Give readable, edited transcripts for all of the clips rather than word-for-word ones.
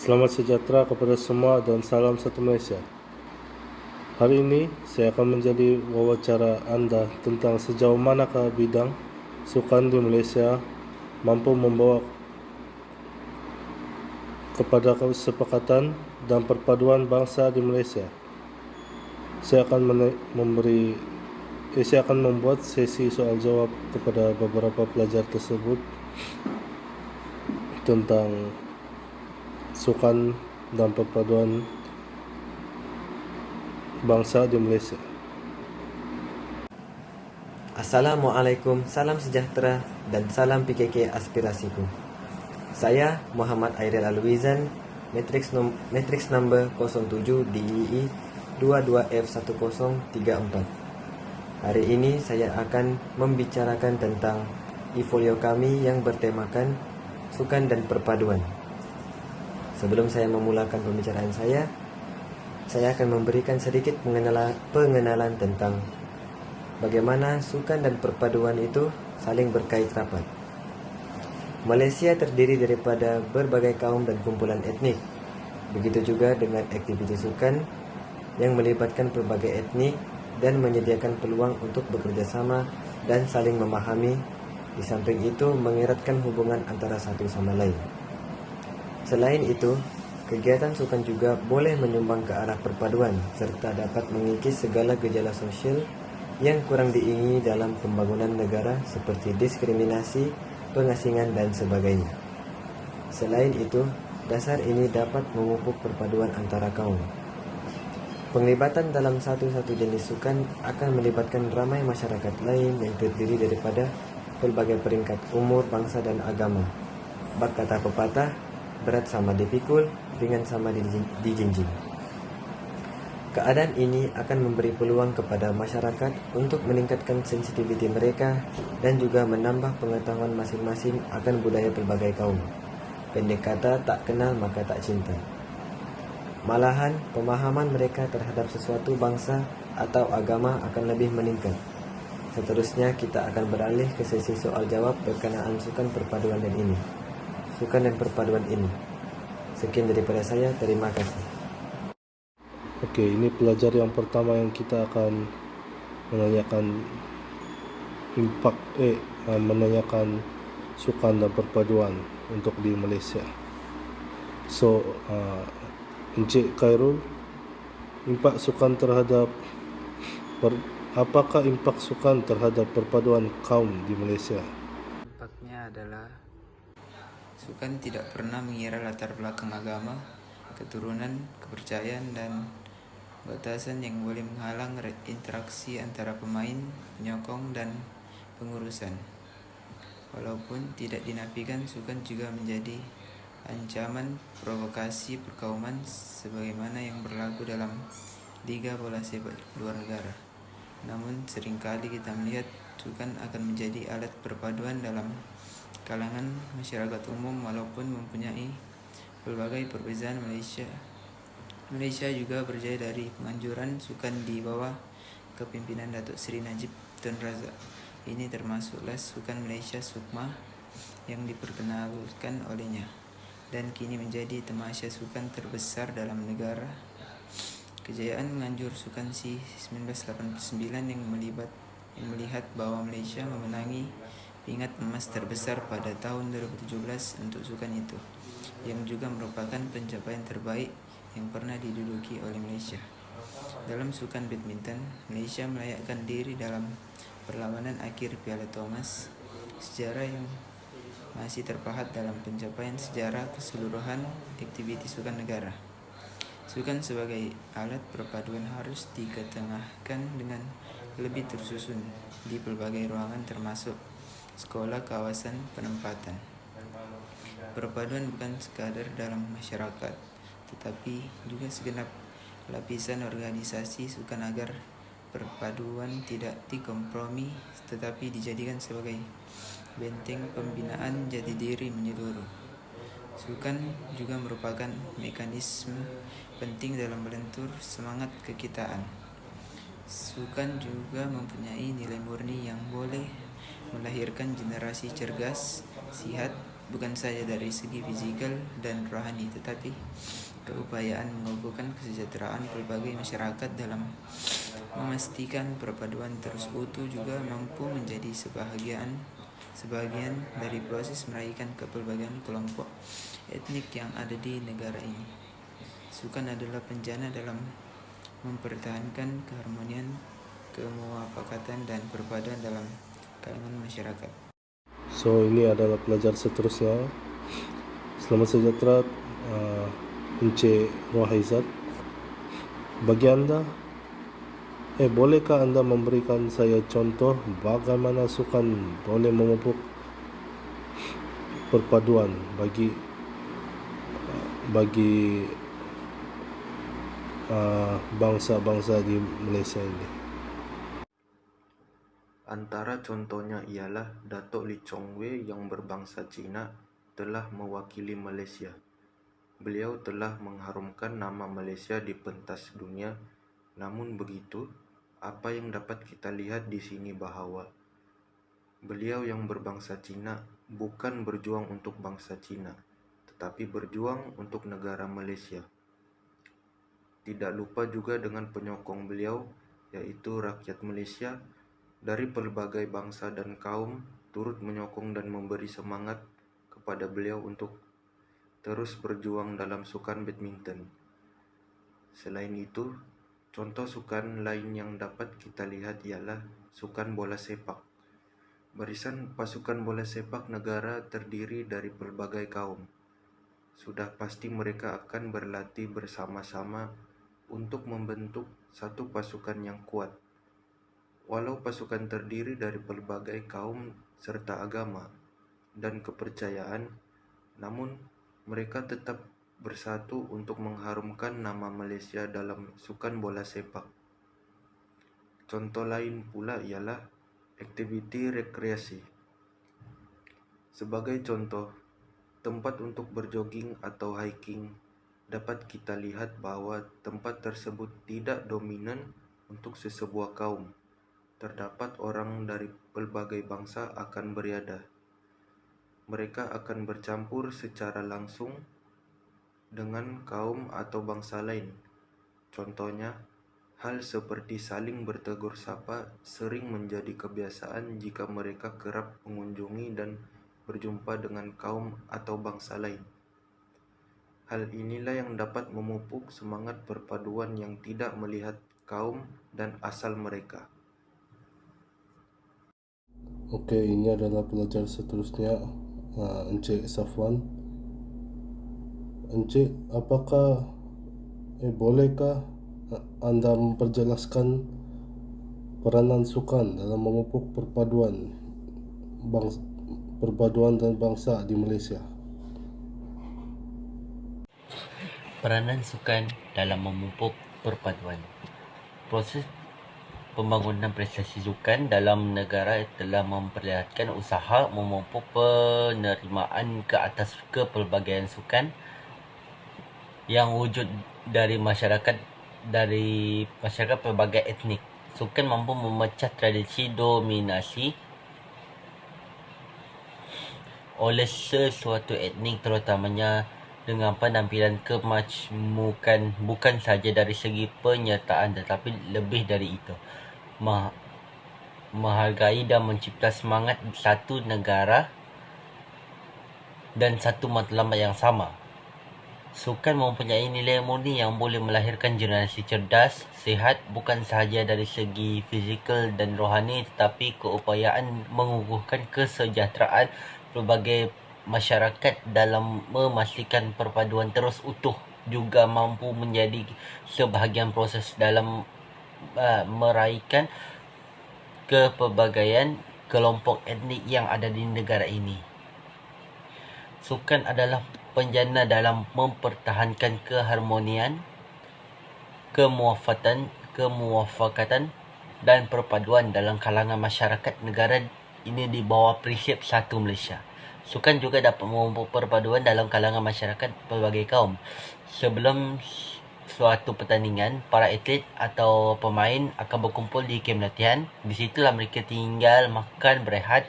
Selamat sejahtera kepada semua dan salam satu Malaysia. Hari ini saya akan menjadi wawancara anda tentang sejauh manakah bidang sukan di Malaysia mampu membawa kepada kesepakatan dan perpaduan bangsa di Malaysia. Saya akan membuat sesi soal jawab kepada beberapa pelajar tersebut tentang sukan dan perpaduan bangsa di Malaysia. Assalamualaikum, salam sejahtera dan salam PKK aspirasiku. Saya Muhammad Airil Alwizan, matriks number 07 DEE 22F1034. Hari ini saya akan membicarakan tentang e-folio kami yang bertemakan sukan dan perpaduan. Sebelum saya memulakan pembicaraan saya akan memberikan sedikit pengenalan tentang bagaimana sukan dan perpaduan itu saling berkait rapat. Malaysia terdiri daripada berbagai kaum dan kumpulan etnik. Begitu juga dengan aktiviti sukan yang melibatkan berbagai etnik dan menyediakan peluang untuk bekerja sama dan saling memahami. Di samping itu mengeratkan hubungan antara satu sama lain. Selain itu, kegiatan sukan juga boleh menyumbang ke arah perpaduan serta dapat mengikis segala gejala sosial yang kurang diingini dalam pembangunan negara seperti diskriminasi, pengasingan, dan sebagainya. Selain itu, dasar ini dapat memupuk perpaduan antara kaum. Penglibatan dalam satu jenis sukan akan melibatkan ramai masyarakat lain yang terdiri daripada berbagai peringkat umur, bangsa, dan agama. Bak kata pepatah, berat sama dipikul, ringan sama dijinjing. Keadaan ini akan memberi peluang kepada masyarakat untuk meningkatkan sensitiviti mereka dan juga menambah pengetahuan masing-masing akan budaya pelbagai kaum. Pendek kata, tak kenal maka tak cinta. Malahan, pemahaman mereka terhadap sesuatu bangsa atau agama akan lebih meningkat. Seterusnya kita akan beralih ke sesi soal jawab berkenaan sukan perpaduan dan ini. Sukan dan perpaduan ini. Sekian daripada saya, terima kasih. Oke, ini pelajar yang pertama yang kita akan menanyakan menanyakan sukan dan perpaduan untuk di Malaysia. So, Encik Khairul, apakah impak sukan terhadap perpaduan kaum di Malaysia? Dampaknya adalah sukan tidak pernah mengira latar belakang agama, keturunan, kepercayaan, dan batasan yang boleh menghalang interaksi antara pemain, penyokong, dan pengurusan. Walaupun tidak dinafikan, sukan juga menjadi ancaman provokasi perkauman sebagaimana yang berlaku dalam Liga Bola Sepak luar negara. Namun seringkali kita melihat sukan akan menjadi alat perpaduan dalam kalangan masyarakat umum walaupun mempunyai pelbagai perbezaan. Malaysia juga berjaya dari penganjuran sukan di bawah kepimpinan Datuk Seri Najib Tun Razak. Ini termasuklah sukan Malaysia Sukma yang diperkenalkan olehnya dan kini menjadi tamasya sukan terbesar dalam negara. Kejayaan menganjur sukan SEA 1989 yang melihat bahwa Malaysia memenangi pingat emas terbesar pada tahun 2017 untuk sukan itu, yang juga merupakan pencapaian terbaik yang pernah diduduki oleh Malaysia. Dalam sukan badminton, Malaysia melayakkan diri dalam perlawanan akhir Piala Thomas, sejarah yang masih terpahat dalam pencapaian sejarah keseluruhan aktiviti sukan negara. Sukan sebagai alat perpaduan harus diketengahkan dengan lebih tersusun di pelbagai ruangan termasuk sekolah, kawasan penempatan. Perpaduan bukan sekadar dalam masyarakat, tetapi juga segenap lapisan organisasi sukan agar perpaduan tidak dikompromi tetapi dijadikan sebagai benteng pembinaan jati diri menyeluruh. Sukan juga merupakan mekanisme penting dalam melentur semangat kekitaan. Sukan juga mempunyai nilai murni yang boleh melahirkan generasi cergas, sihat, bukan saja dari segi fisikal dan rohani, tetapi keupayaan mengukuhkan kesejahteraan pelbagai masyarakat dalam memastikan perpaduan terus utuh juga mampu menjadi sebagian dari proses meraihkan kepelbagaian kelompok etnik yang ada di negara ini. Sukan adalah penjana dalam mempertahankan keharmonian, kemuafakatan, dan perpaduan dalam kalangan masyarakat. So ini adalah pelajar seterusnya. Selamat sejahtera, Encik Rohaizat. Bagi Anda, bolehkah Anda memberikan saya contoh bagaimana sukan boleh memupuk perpaduan bagi bangsa-bangsa di Malaysia ini? Antara contohnya ialah Datuk Lee Chong Wei yang berbangsa Cina telah mewakili Malaysia. Beliau telah mengharumkan nama Malaysia di pentas dunia. Namun begitu, apa yang dapat kita lihat di sini bahawa beliau yang berbangsa Cina bukan berjuang untuk bangsa Cina, tetapi berjuang untuk negara Malaysia. Tidak lupa juga dengan penyokong beliau, yaitu rakyat Malaysia dari pelbagai bangsa dan kaum turut menyokong dan memberi semangat kepada beliau untuk terus berjuang dalam sukan badminton. Selain itu, contoh sukan lain yang dapat kita lihat ialah sukan bola sepak. Barisan pasukan bola sepak negara terdiri dari pelbagai kaum. Sudah pasti mereka akan berlatih bersama-sama untuk membentuk satu pasukan yang kuat. Walau pasukan terdiri dari pelbagai kaum serta agama dan kepercayaan, namun mereka tetap bersatu untuk mengharumkan nama Malaysia dalam sukan bola sepak. Contoh lain pula ialah aktiviti rekreasi. Sebagai contoh, tempat untuk berjoging atau hiking dapat kita lihat bahwa tempat tersebut tidak dominan untuk sesebuah kaum. Terdapat orang dari pelbagai bangsa akan beriadah. Mereka akan bercampur secara langsung dengan kaum atau bangsa lain. Contohnya, hal seperti saling bertegur sapa sering menjadi kebiasaan jika mereka kerap mengunjungi dan berjumpa dengan kaum atau bangsa lain. Hal inilah yang dapat memupuk semangat perpaduan yang tidak melihat kaum dan asal mereka. Okey, ini adalah pelajar seterusnya, Encik Safwan. Encik, apakah bolehkah anda memperjelaskan peranan sukan dalam memupuk perpaduan dan bangsa di Malaysia? Peranan sukan dalam memupuk perpaduan. Proses pembangunan prestasi sukan dalam negara telah memperlihatkan usaha memupuk penerimaan ke atas kepelbagaian sukan yang wujud dari masyarakat pelbagai etnik. Sukan mampu memecah tradisi dominasi oleh sesuatu etnik, terutamanya dengan penampilan kemajmukan, bukan saja dari segi penyertaan tetapi lebih dari itu, menghargai dan mencipta semangat satu negara dan satu matlamat yang sama. Sukan mempunyai nilai murni yang boleh melahirkan generasi cerdas, sihat, bukan sahaja dari segi fizikal dan rohani, tetapi keupayaan mengukuhkan kesejahteraan pelbagai masyarakat dalam memastikan perpaduan terus utuh juga mampu menjadi sebahagian proses dalam meraihkan kepelbagaian kelompok etnik yang ada di negara ini. Sukan adalah penjana dalam mempertahankan keharmonian, kemuafakatan dan perpaduan dalam kalangan masyarakat negara ini di bawah prinsip satu Malaysia. Sukan juga dapat memupuk perpaduan dalam kalangan masyarakat pelbagai kaum. Sebelum suatu pertandingan, para atlet atau pemain akan berkumpul di kem latihan. Di situlah mereka tinggal, makan, berehat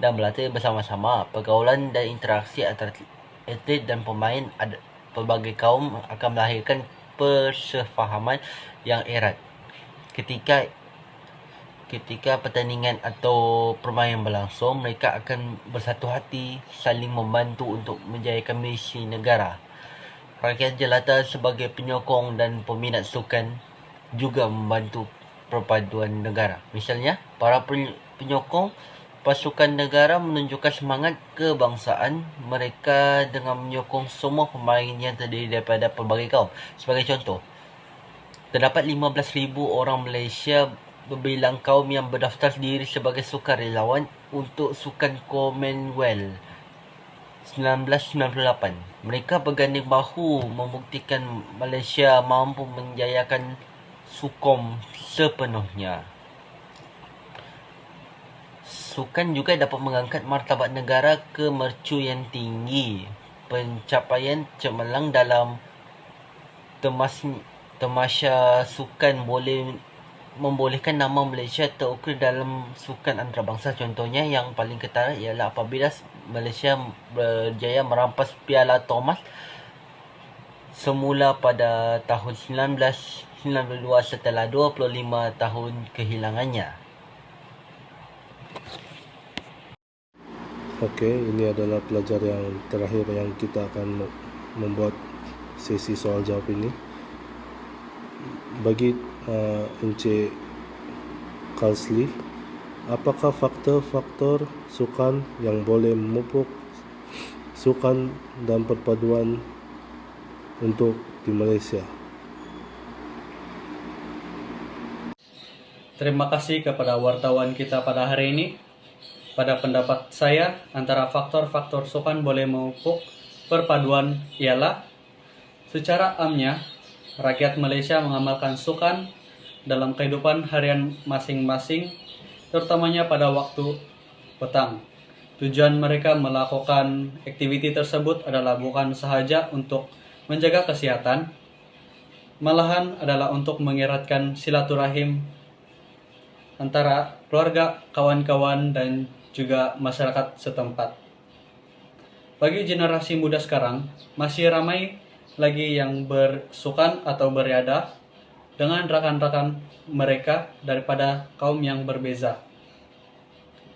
dan berlatih bersama-sama. Pergaulan dan interaksi antara atlet dan pemain pelbagai kaum akan melahirkan persefahaman yang erat. Ketika pertandingan atau permainan berlangsung, mereka akan bersatu hati, saling membantu untuk menjayakan misi negara. Rakyat jelata sebagai penyokong dan peminat sukan juga membantu perpaduan negara. Misalnya, para penyokong pasukan negara menunjukkan semangat kebangsaan mereka dengan menyokong semua pemain yang terdiri daripada pelbagai kaum. Sebagai contoh, terdapat 15,000 orang Malaysia berbilang kaum yang berdaftar diri sebagai sukarelawan untuk Sukan Commonwealth 1998. Mereka berganding bahu membuktikan Malaysia mampu menjayakan sukom sepenuhnya. Sukan juga dapat mengangkat martabat negara ke mercu yang tinggi. Pencapaian cemerlang dalam tamasya sukan boleh membolehkan nama Malaysia terukir dalam sukan antarabangsa. Contohnya yang paling ketara ialah apabila Malaysia berjaya merampas Piala Thomas semula pada tahun 1992 setelah 25 tahun kehilangannya. Okey, ini adalah pelajar yang terakhir yang kita akan membuat sesi soal jawab ini. Bagi Encik Kalsli, apakah faktor-faktor sukan yang boleh memupuk sukan dan perpaduan untuk di Malaysia? Terima kasih kepada wartawan kita pada hari ini. Pada pendapat saya, antara faktor-faktor sukan boleh memupuk perpaduan ialah secara amnya, rakyat Malaysia mengamalkan sukan dalam kehidupan harian masing-masing, terutamanya pada waktu petang. Tujuan mereka melakukan aktiviti tersebut adalah bukan sahaja untuk menjaga kesehatan, malahan adalah untuk mengeratkan silaturahim antara keluarga, kawan-kawan, dan juga masyarakat setempat. Bagi generasi muda sekarang, masih ramai lagi yang bersukan atau beriadah dengan rakan-rakan mereka daripada kaum yang berbeza.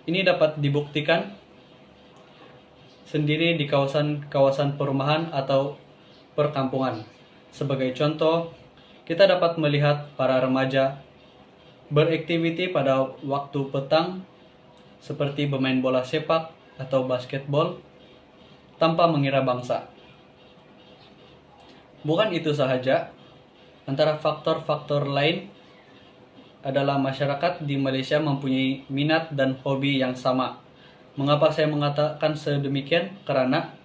Ini dapat dibuktikan sendiri di kawasan perumahan atau perkampungan. Sebagai contoh, kita dapat melihat para remaja beraktiviti pada waktu petang seperti bermain bola sepak atau basketball tanpa mengira bangsa. Bukan itu sahaja, antara faktor-faktor lain adalah masyarakat di Malaysia mempunyai minat dan hobi yang sama. Mengapa saya mengatakan sedemikian? Karena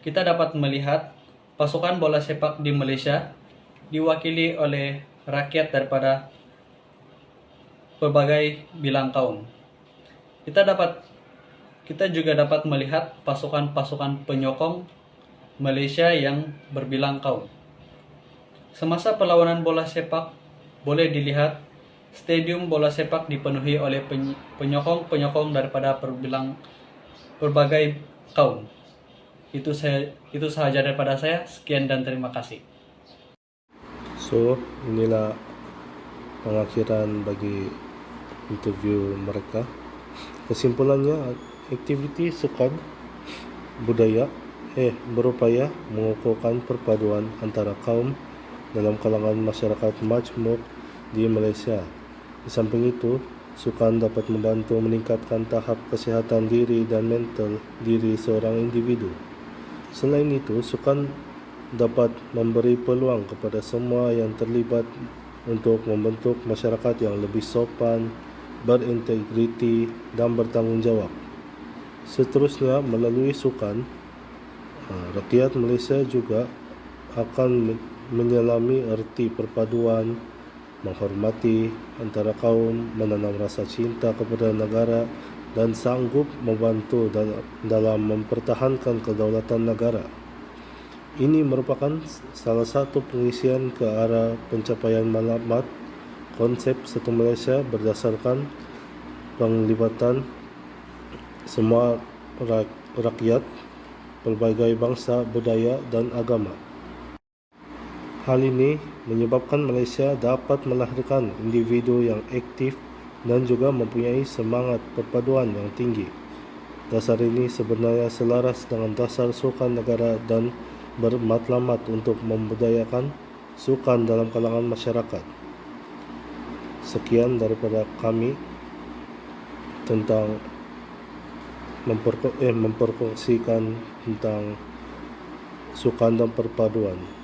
kita dapat melihat pasukan bola sepak di Malaysia diwakili oleh rakyat daripada berbagai bilang kaum. Kita juga dapat melihat pasukan-pasukan penyokong Malaysia yang berbilang kaum. Semasa perlawanan bola sepak, boleh dilihat stadium bola sepak dipenuhi oleh penyokong-penyokong daripada berbagai kaum. Itu sahaja daripada saya. Sekian dan terima kasih. So, inilah pengakhiran bagi interview mereka. Kesimpulannya, aktiviti sukan budaya berupaya mengukuhkan perpaduan antara kaum dalam kalangan masyarakat majmuk di Malaysia. Di samping itu, sukan dapat membantu meningkatkan tahap kesihatan diri dan mental diri seorang individu. Selain itu, sukan dapat memberi peluang kepada semua yang terlibat untuk membentuk masyarakat yang lebih sopan, berintegriti, dan bertanggungjawab. Seterusnya, melalui sukan, rakyat Malaysia juga akan menyelami erti perpaduan, menghormati antara kaum, menanam rasa cinta kepada negara, dan sanggup membantu dalam mempertahankan kedaulatan negara. Ini merupakan salah satu pengisian ke arah pencapaian matlamat konsep Satu Malaysia berdasarkan penglibatan semua rakyat, berbagai bangsa, budaya, dan agama. Hal ini menyebabkan Malaysia dapat melahirkan individu yang aktif dan juga mempunyai semangat perpaduan yang tinggi. Dasar ini sebenarnya selaras dengan dasar sukan negara dan bermatlamat untuk membudayakan sukan dalam kalangan masyarakat. Sekian daripada kami tentang memperkongsikan tentang sukan dan perpaduan.